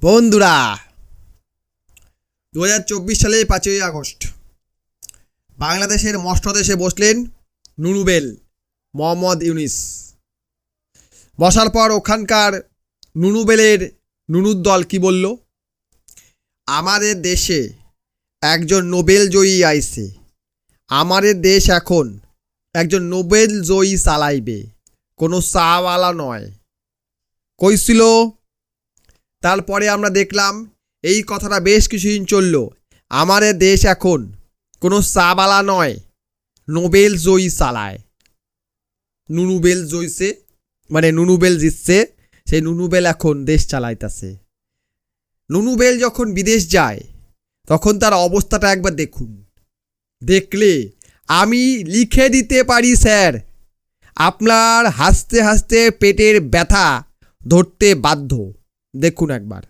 বন্ধুরা 2024 সালে 5ই আগস্ট বাংলাদেশের মস্টদেশে বসলেন নুনুবেল মোহাম্মদ ইউনিস। বসার পর ওখানকার নুনুবেলের নুনুর দল কি বলল? আমাদের দেশে একজন নোবেল জয়ী আইছে, আমাদের দেশ এখন একজন নোবেল জয়ী চালাইবে, কোনো চাওয়ালা নয় কইছিল। তারপরে আমরা দেখলাম এই কথাটা বেশ কিছুদিন চলল। আমাদের দেশ এখন কোনো চাওয়ালা নয়, নোবেল জয়ী চালায়। নুনুবেল জয়ীছে মানে নুনুবেল জিতছে, সেই নুনুবেল এখন দেশ চালাইতেছে। নুনুবেল যখন বিদেশ যায় তখন তার অবস্থাটা একবার দেখুন, দেখলে আমি লিখে দিতে পারি স্যার, আপনার হাসতে হাসতে পেটের ব্যথা ধরতে বাধ্য। দেখুন একবার।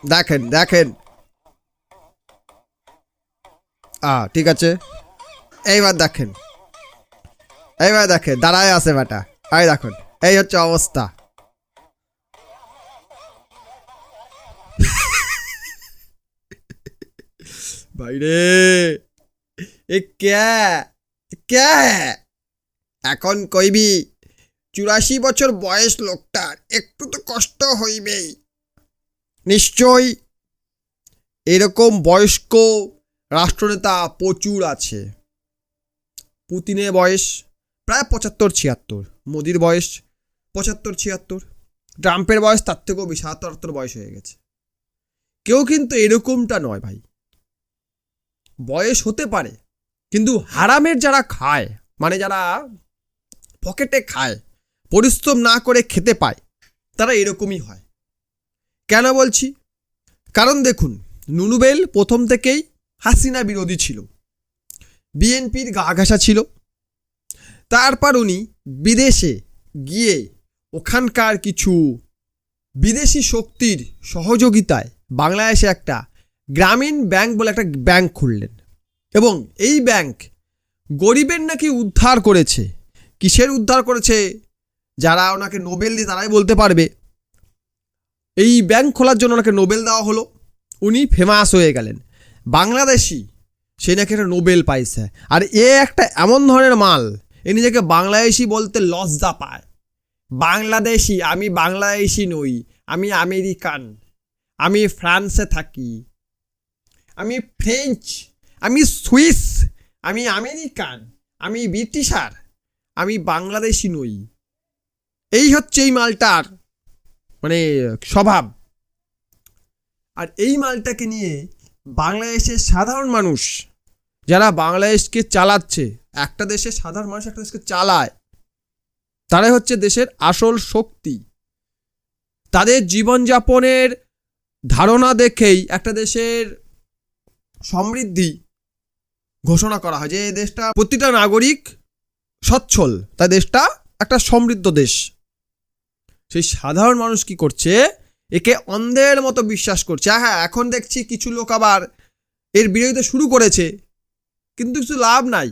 দেখেন দেখেন, ঠিক আছে, এইবার দেখেন, এইবার দেখেন দাঁড়ায় আছে বেটা। এই দেখুন, এই হচ্ছে অবস্থা। ভাইরে এ ক্যা এখন কইবি 84 বছর বয়স লোকটার একটু তো কষ্ট হইবেই। নিশ্চয় এরকম বয়স্ক রাষ্ট্রনেতা প্রচুর আছে। পুতিনের বয়স প্রায় 75-76, মোদির বয়স 75-76, ট্রাম্পের বয়স তার থেকেও বেশি 77 বয়স হয়ে গেছে। কেউ কিন্তু এরকমটা নয় ভাই। বয়স হতে পারে, কিন্তু হারামের যারা খায়, মানে যারা পকেটে খায়, পরিশ্রম না করে খেতে পায়, তারা এরকমই হয়। কেন বলছি? কারণ দেখুন, নুনুবেল প্রথম থেকেই হাসিনা বিরোধী ছিল, বিএনপির গা ঘাসা ছিল। তারপর উনি বিদেশে গিয়ে ওখানকার কিছু বিদেশি শক্তির সহযোগিতায় বাংলাদেশে একটা গ্রামীণ ব্যাংক বলে একটা ব্যাংক খুললেন, এবং এই ব্যাংক গরিবের নাকি উদ্ধার করেছে। কিসের উদ্ধার করেছে? যারা ওনাকে নোবেল দিয়ে তারাই বলতে পারবে। এই ব্যাংক খোলার জন্য ওনাকে নোবেল দেওয়া হলো, উনি ফেমাস হয়ে গেলেন বাংলাদেশি, সে নাকি একটা নোবেল পাইছে। আর এ একটা এমন ধরনের মাল, এ নিজেকে বাংলাদেশি বলতে লজ্জা পায়। বাংলাদেশি, আমি বাংলাদেশি নই, আমি আমেরিকান, আমি ফ্রান্সে থাকি, আমি ফ্রেঞ্চ, আমি সুইস, আমি আমেরিকান, আমি ব্রিটিশার, আমি বাংলাদেশি নই। এই হচ্ছে এই মালটার মানে স্বভাব। আর এই মালটাকে নিয়ে বাংলাদেশের সাধারণ মানুষ, যারা বাংলাদেশকে চালাচ্ছে, একটা দেশের সাধারণ মানুষ একটা দেশকে চালায়, তারাই হচ্ছে দেশের আসল শক্তি। তাদের জীবনযাপনের ধারণা দেখেই একটা দেশের সমৃদ্ধি ঘোষণা করা হয়, যে এই দেশটা প্রতিটা নাগরিক সচ্ছল, তাই দেশটা একটা সমৃদ্ধ দেশ। সেই সাধারণ মানুষ কি করছে? একে অন্ধের মতো বিশ্বাস করছে। হ্যাঁ, এখন দেখছি কিছু লোক আবার এর বিরোধিতা শুরু করেছে, কিন্তু কিছু লাভ নাই।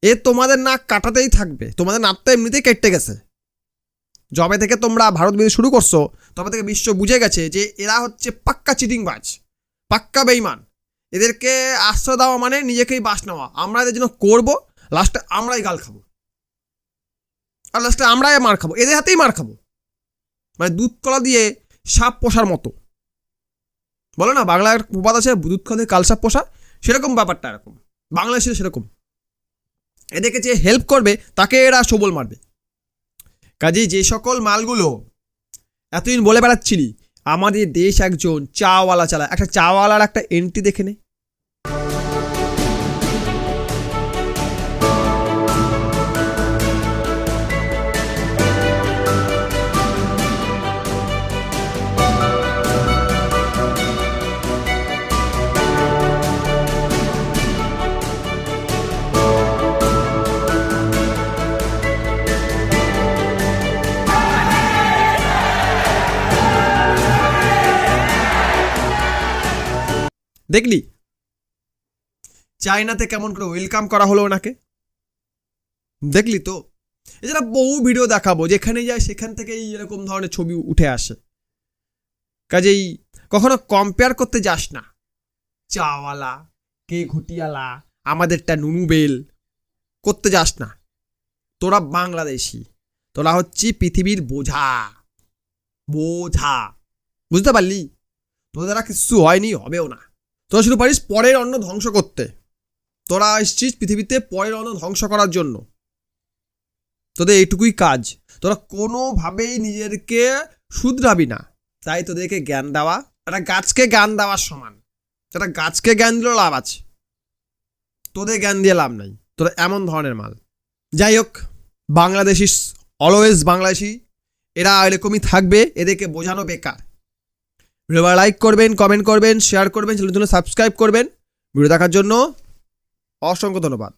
এ তোমাদের নাক কাটাতেই থাকবে, তোমাদের নাকটা এমনিতেই কেটে গেছে। যবে থেকে তোমরা ভারত বিরোধী শুরু করছো, তবে থেকে বিশ্ব বুঝে গেছে যে এরা হচ্ছে পাক্কা চিটিংবাজ, পাক্কা বেইমান। এদেরকে আশ্রয় দেওয়া মানে নিজেকেই বাস নেওয়া। আমরা এদের জন্য করবো, লাস্টে আমরাই গাল খাবো, আর লাস্টে আমরাই মার খাবো, এদের হাতেই মার খাবো। মানে দুধ কলা দিয়ে সাপ পোষার মতো, বলো না, বাংলার প্রবাদ আছে, দুধ কলা দিয়ে কাল সাপ পোষা, সেরকম ব্যাপারটা এরকম। বাংলাদেশে সেরকম, এদেরকে যে হেল্প করবে তাকে এরা সবল মারবে। কাজেই যে সকল মালগুলো এতদিন বলে বেড়াচ্ছিলি আমাদের দেশ একজন চাওয়ালা চালায়, একটা চাওয়ালার একটা এন্ট্রি দেখে নে। দেখলি চায়নাতে কেমন করে ওয়েলকাম করা হলো ওনাকে, দেখলি তো? এছাড়া বহু ভিডিও দেখাবো, যেখানে যায় সেখান থেকেই এরকম ধরনের ছবি উঠে আসে। কাজেই কখনো কম্পেয়ার করতে যাস না, চাওয়ালা কে ঘটিয়ালা, আমাদেরটা নুনু বেল করতে যাস না। তোরা বাংলাদেশি, তোরা হচ্ছি পৃথিবীর বোঝা, বোঝা, বুঝতে পারলি? তোদের দ্বারা কিছু হয়নি, হবেও না। তোরা শুধু পারিস পরের অন্ন ধ্বংস করতে। তোরা এসছিস পৃথিবীতে পরের অন্ন ধ্বংস করার জন্য, তোদের এইটুকুই কাজ। তোরা কোনোভাবেই নিজেদেরকে শুধরাবি না, তাই তোদেরকে জ্ঞান দেওয়া একটা গাছকে জ্ঞান দেওয়ার সমান। একটা গাছকে জ্ঞান দিলেও লাভ আছে, তোদের জ্ঞান দিয়ে লাভ নাই। তোরা এমন ধরনের মাল। যাই হোক, বাংলাদেশি অলওয়েজ বাংলাদেশি, এরা এরকমই থাকবে, এদেরকে বোঝানো বেকার। ভিডিও লাইক করবেন, কমেন্ট করবেন, শেয়ার করবেন, চ্যানেলের জন্য সাবস্ক্রাইব করবেন। ভিডিও দেখার জন্য অসংখ্য ধন্যবাদ।